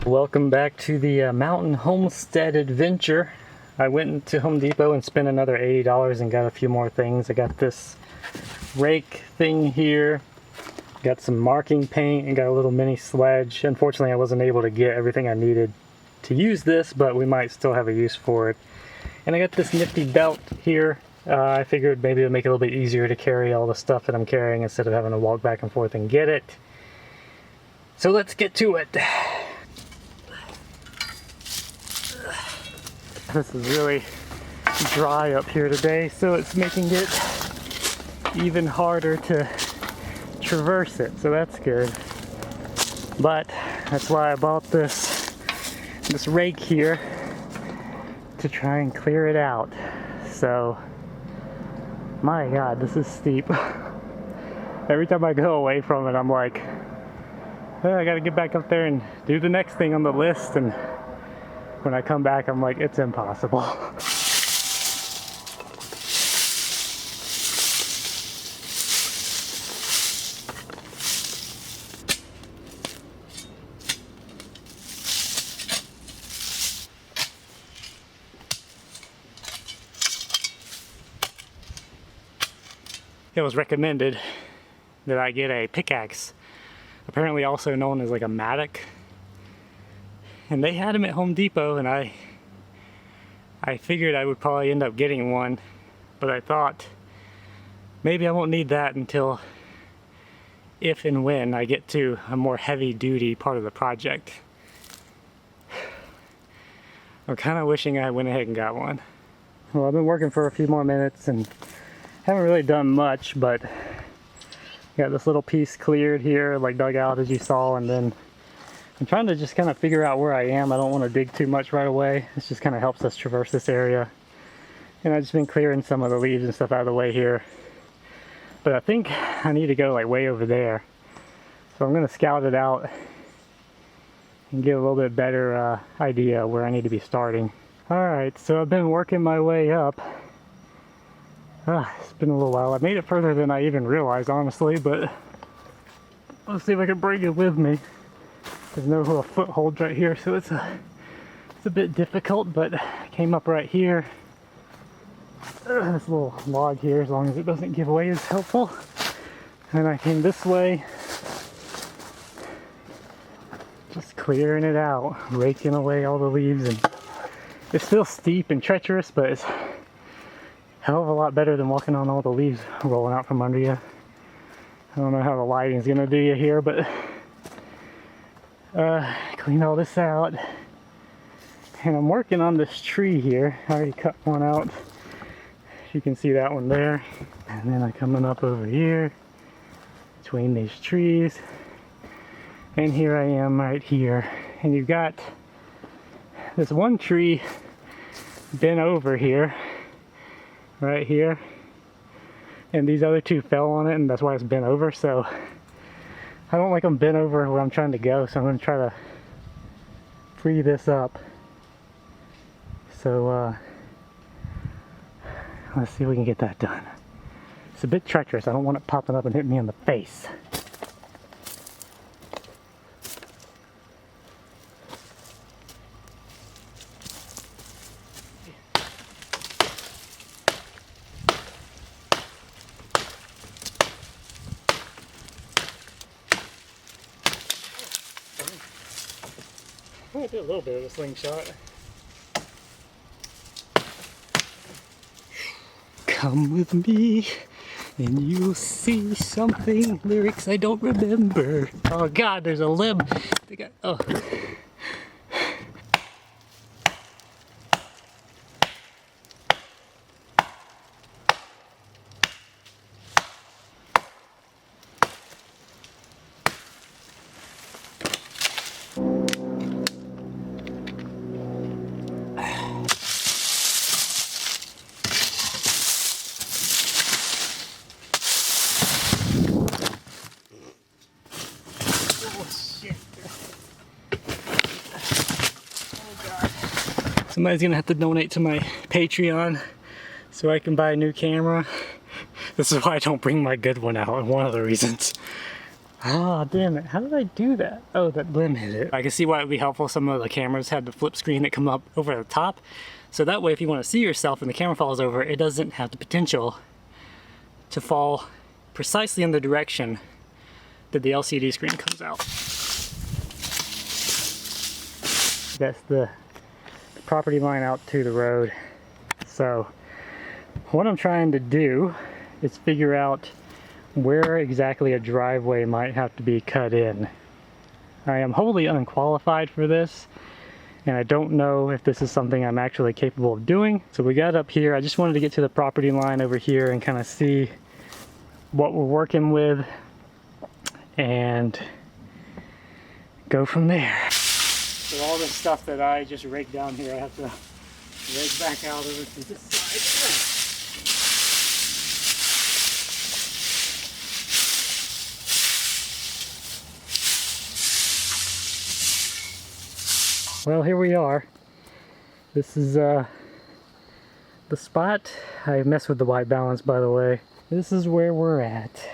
Welcome back to the Mountain Homestead Adventure. I went to Home Depot and spent another $80 and got a few more things. I got this rake thing here, got some marking paint, and got a little mini sledge. Unfortunately, I wasn't able to get everything I needed to use this, but we might still have a use for it. And I got this nifty belt here. I figured maybe it would make it a little bit easier to carry all the stuff that I'm carrying instead of having to walk back and forth and get it. So let's get to it. This is really dry up here today, so it's making it even harder to traverse it, so that's good. But that's why I bought this rake here, to try and clear it out. So, my God, this is steep. Every time I go away from it, I'm like, oh, I gotta get back up there and do the next thing on the list, and when I come back, I'm like, it's impossible. It was recommended that I get a pickaxe, apparently also known as like a mattock. And they had them at Home Depot, and I figured I would probably end up getting one, but I thought maybe I won't need that until if and when I get to a more heavy-duty part of the project. I'm kind of wishing I went ahead and got one. Well, I've been working for a few more minutes and haven't really done much, but got this little piece cleared here, like dug out as you saw, and then I'm trying to just kind of figure out where I am. I don't want to dig too much right away. This just kind of helps us traverse this area. And I've just been clearing some of the leaves and stuff out of the way here. But I think I need to go like way over there. So I'm going to scout it out and get a little bit better idea where I need to be starting. Alright, so I've been working my way up. It's been a little while. I made it further than I even realized, honestly, but let's see if I can bring it with me. There's no real foothold right here, so it's a bit difficult, but I came up right here. This little log here, as long as it doesn't give away, is helpful. And I came this way, just clearing it out, raking away all the leaves, and it's still steep and treacherous, but it's a hell of a lot better than walking on all the leaves rolling out from under you. I don't know how the lighting's gonna do you here, but clean all this out, and I'm working on this tree here. I already cut one out. You can see that one there, and then I'm coming up over here between these trees, and here I am right here. And you've got this one tree bent over here, right here, and these other two fell on it, and that's why it's bent over. So I don't like them bent over where I'm trying to go, so I'm going to try to free this up. So let's see if we can get that done. It's a bit treacherous. I don't want it popping up and hitting me in the face. I might do a little bit of a slingshot. Come with me and you'll see something. Lyrics I don't remember. Oh God, there's a limb. Oh. Somebody's gonna have to donate to my Patreon so I can buy a new camera. This is why I don't bring my good one out, and one of the reasons. Oh, damn it. How did I do that? Oh, that limb hit it. I can see why it would be helpful. Some of the cameras had the flip screen that come up over the top. So that way, if you want to see yourself and the camera falls over, it doesn't have the potential to fall precisely in the direction that the LCD screen comes out. That's the property line out to the road. So what I'm trying to do is figure out where exactly a driveway might have to be cut in. I am wholly unqualified for this, and I don't know if this is something I'm actually capable of doing. So we got up here. I just wanted to get to the property line over here and kind of see what we're working with and go from there. So all this stuff that I just rigged down here, I have to rig back out over to this side. Well, here we are. This is the spot. I messed with the white balance, by the way. This is where we're at.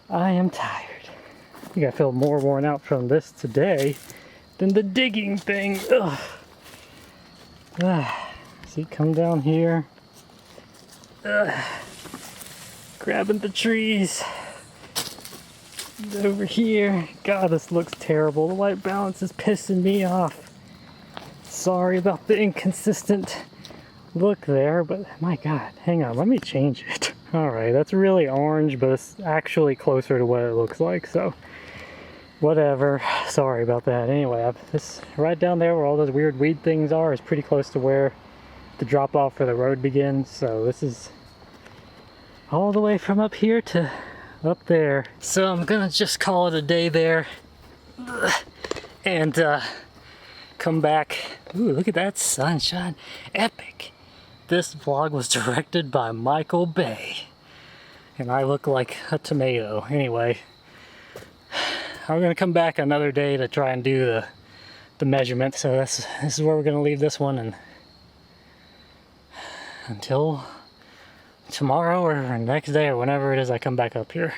I am tired. I think I feel more worn out from this today than the digging thing. Ugh. See, come down here. Grabbing the trees. Over here. God, this looks terrible. The white balance is pissing me off. Sorry about the inconsistent look there, but my God, hang on, let me change it. Alright, that's really orange, but it's actually closer to what it looks like, so whatever. Sorry about that. Anyway, this right down there where all those weird weed things are is pretty close to where the drop off for the road begins, so this is all the way from up here to up there. So I'm gonna just call it a day there and come back. Ooh, look at that sunshine. Epic. This vlog was directed by Michael Bay. And I look like a tomato. Anyway, I'm gonna come back another day to try and do the measurement. So this is where we're gonna leave this one, and until tomorrow or next day or whenever it is I come back up here.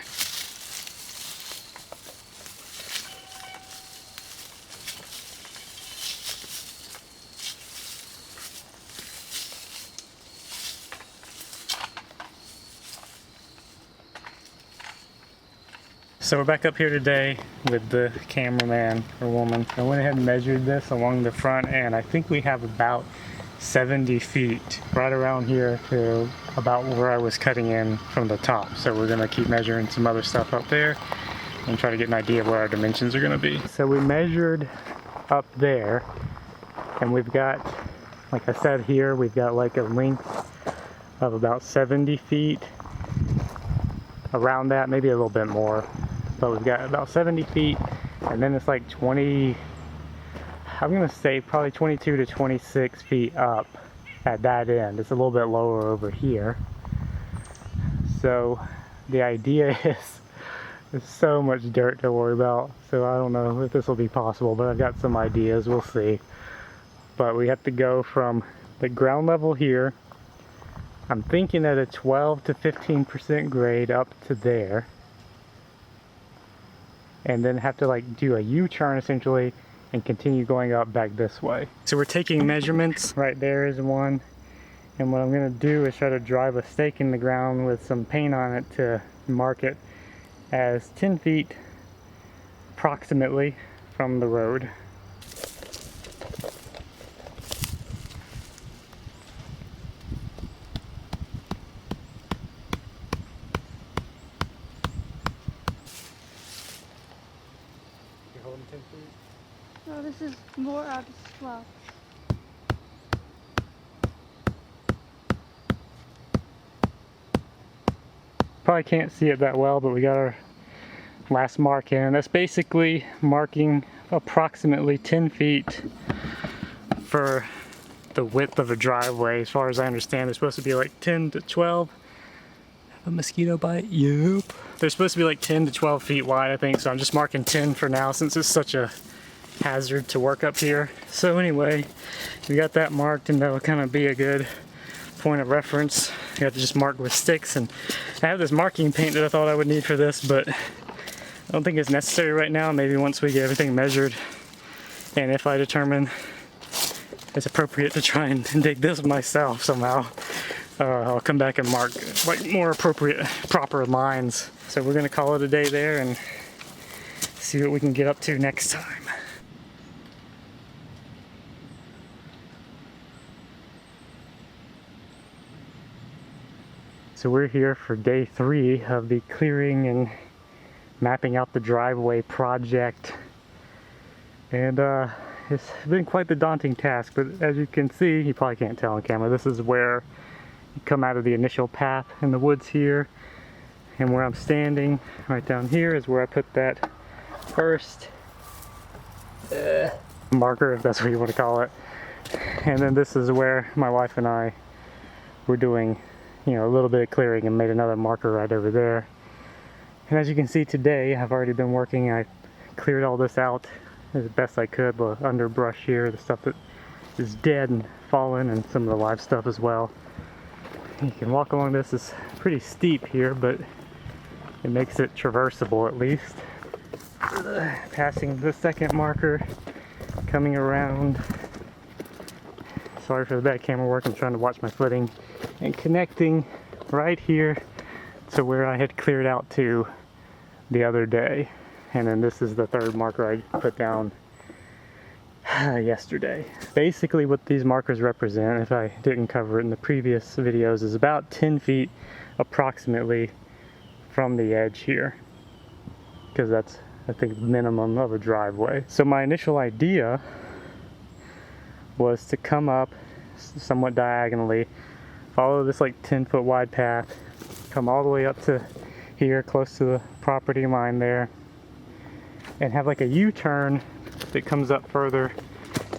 So we're back up here today with the cameraman or woman. I went ahead and measured this along the front, and I think we have about 70 feet right around here to about where I was cutting in from the top. So we're gonna keep measuring some other stuff up there and try to get an idea of where our dimensions are gonna be. So we measured up there, and we've got, like I said here, we've got like a length of about 70 feet. Around that, maybe a little bit more. But we've got about 70 feet, and then it's like 20, I'm gonna say probably 22 to 26 feet up at that end. It's a little bit lower over here. So the idea is there's so much dirt to worry about, so I don't know if this will be possible, but I've got some ideas, we'll see. But we have to go from the ground level here, I'm thinking at a 12 to 15% grade up to there, and then have to like do a U-turn essentially and continue going up back this way. So we're taking measurements. Right there is one, and what I'm gonna do is try to drive a stake in the ground with some paint on it to mark it as 10 feet approximately from the road. You're holding 10 feet? No, this is more out of 12. Probably can't see it that well, but we got our last mark in. That's basically marking approximately 10 feet for the width of a driveway. As far as I understand, they're supposed to be like 10 to 12. Have a mosquito bite? Yep. They're supposed to be like 10 to 12 feet wide, I think, so I'm just marking 10 for now since it's such a hazard to work up here. So anyway, we got that marked, and that'll kind of be a good point of reference. You have to just mark with sticks, and I have this marking paint that I thought I would need for this, but I don't think it's necessary right now. Maybe once we get everything measured, and if I determine it's appropriate to try and dig this myself somehow, I'll come back and mark like more appropriate, proper lines. So we're gonna call it a day there and see what we can get up to next time. So we're here for day 3 of the clearing and mapping out the driveway project. And it's been quite the daunting task, but as you can see, you probably can't tell on camera, this is where you come out of the initial path in the woods here. And where I'm standing, right down here, is where I put that first marker, if that's what you want to call it. And then this is where my wife and I were doing, you know, a little bit of clearing and made another marker right over there. And as you can see today, I've already been working. I cleared all this out as best I could, the underbrush here, the stuff that is dead and fallen, and some of the live stuff as well. You can walk along this. It's pretty steep here, but it makes it traversable at least. Passing the second marker, coming around. Sorry for the bad camera work, I'm trying to watch my footing. And connecting right here to where I had cleared out to the other day. And then this is the third marker I put down yesterday. Basically what these markers represent, if I didn't cover it in the previous videos, is about 10 feet approximately from the edge here. Because that's, I think, the minimum of a driveway. So my initial idea was to come up somewhat diagonally, follow this like 10-foot wide path, come all the way up to here close to the property line there, and have like a U-turn that comes up further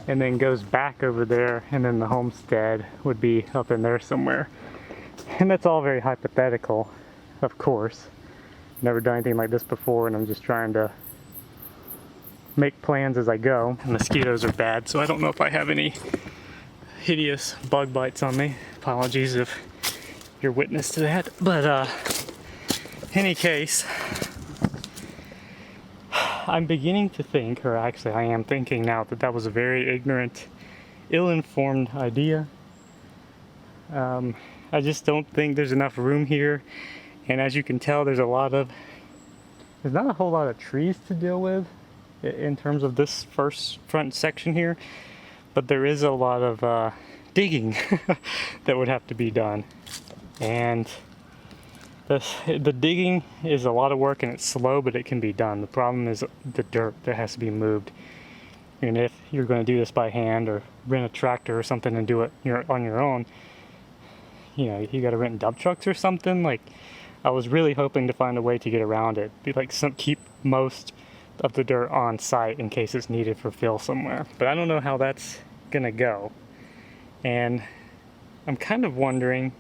and then goes back over there, and then the homestead would be up in there somewhere. And that's all very hypothetical, of course. Never done anything like this before, and I'm just trying to make plans as I go. Mosquitoes are bad, so I don't know if I have any hideous bug bites on me. Apologies if you're witness to that. But any case, I'm beginning to think, or actually I am thinking now, that that was a very ignorant, ill-informed idea. I just don't think there's enough room here. And as you can tell, there's not a whole lot of trees to deal with in terms of this front section here, but there is a lot of digging that would have to be done. And the digging is a lot of work and it's slow, but it can be done. The problem is the dirt that has to be moved. And if you're going to do this by hand or rent a tractor or something and do it on your own, you know, you got to rent dump trucks or something. Like, I was really hoping to find a way to get around it. Keep most of the dirt on site in case it's needed for fill somewhere. But I don't know how that's gonna go. And I'm kind of wondering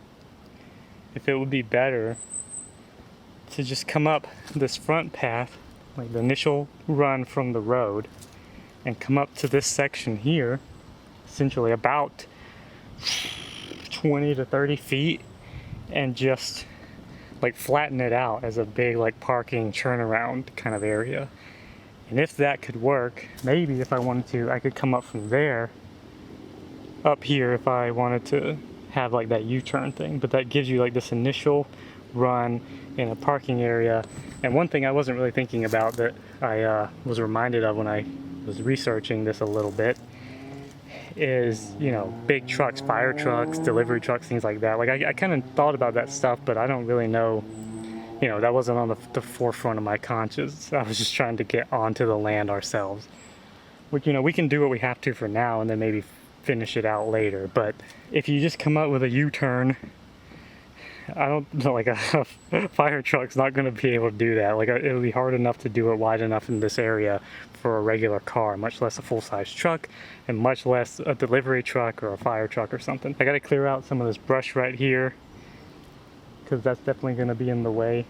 if it would be better to just come up this front path, like the initial run from the road, and come up to this section here, essentially about 20 to 30 feet, and just like flatten it out as a big like parking turnaround kind of area. And if that could work, maybe if I wanted to, I could come up from there up here if I wanted to have like that U-turn thing. But that gives you like this initial run in a parking area. And one thing I wasn't really thinking about that I was reminded of when I was researching this a little bit is, you know, big trucks, fire trucks, delivery trucks, things like that. Like I kind of thought about that stuff, but I don't really know, you know, that wasn't on the forefront of my conscience. I was just trying to get onto the land ourselves. Which, you know, we can do what we have to for now and then maybe finish it out later. But if you just come up with a U-turn, I don't know, like a fire truck's not going to be able to do that. Like, it would be hard enough to do it wide enough in this area for a regular car, much less a full-size truck, and much less a delivery truck or a fire truck or something. I got to clear out some of this brush right here, because that's definitely going to be in the way.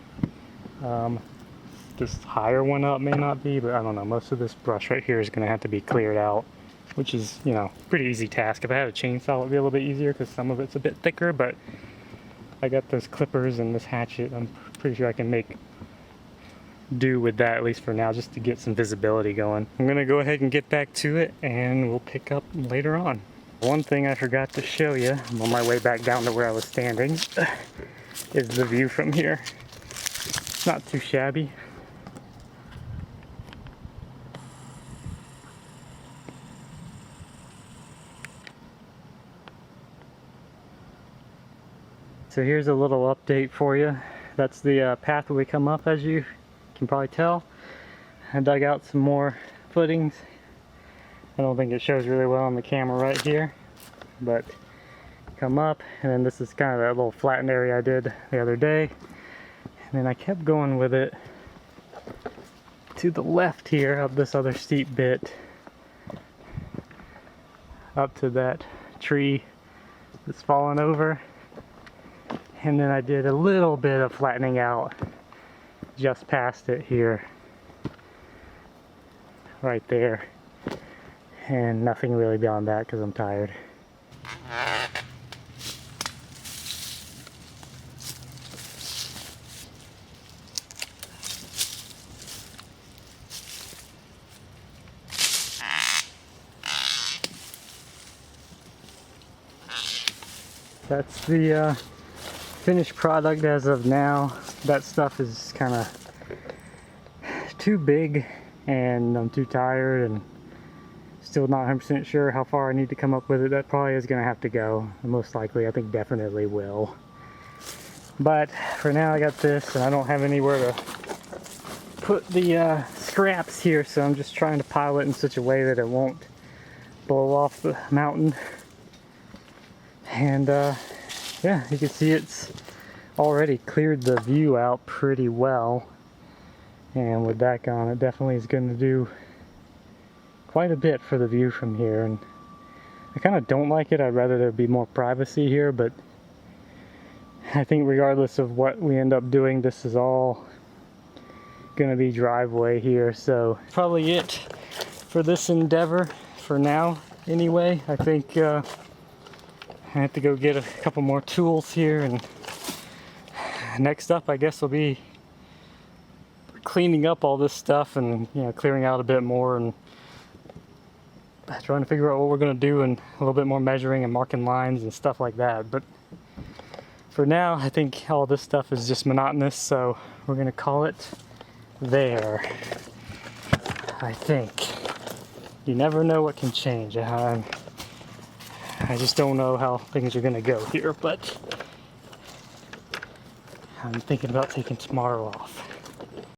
This higher one up may not be, but I don't know. Most of this brush right here is going to have to be cleared out, which is, you know, pretty easy task. If I had a chainsaw, it would be a little bit easier because some of it's a bit thicker, but I got those clippers and this hatchet. I'm pretty sure I can make do with that, at least for now, just to get some visibility going. I'm gonna go ahead and get back to it and we'll pick up later on. One thing I forgot to show you, I'm on my way back down to where I was standing, is the view from here. It's not too shabby. So here's a little update for you. That's the path where we come up, as you can probably tell. I dug out some more footings. I don't think it shows really well on the camera right here, but come up, and then this is kind of that little flattened area I did the other day. And then I kept going with it to the left here of this other steep bit, up to that tree that's fallen over. And then I did a little bit of flattening out just past it here, right there, and nothing really beyond that because I'm tired. That's the finished product as of now. That stuff is kind of too big and I'm too tired and still not 100% sure how far I need to come up with it. That probably is going to have to go. Most likely, I think definitely will. But for now I got this and I don't have anywhere to put the scraps here, so I'm just trying to pile it in such a way that it won't blow off the mountain. And yeah, you can see it's already cleared the view out pretty well, and with that gone, it definitely is going to do quite a bit for the view from here. And I kind of don't like it. I'd rather there be more privacy here, but I think regardless of what we end up doing, this is all going to be driveway here. So probably it for this endeavor for now anyway. I think I have to go get a couple more tools here, and next up I guess will be cleaning up all this stuff and, you know, clearing out a bit more and trying to figure out what we're going to do, and a little bit more measuring and marking lines and stuff like that. But for now I think all this stuff is just monotonous, so we're going to call it there. I think you never know what can change. I just don't know how things are going to go here, but I'm thinking about taking tomorrow off.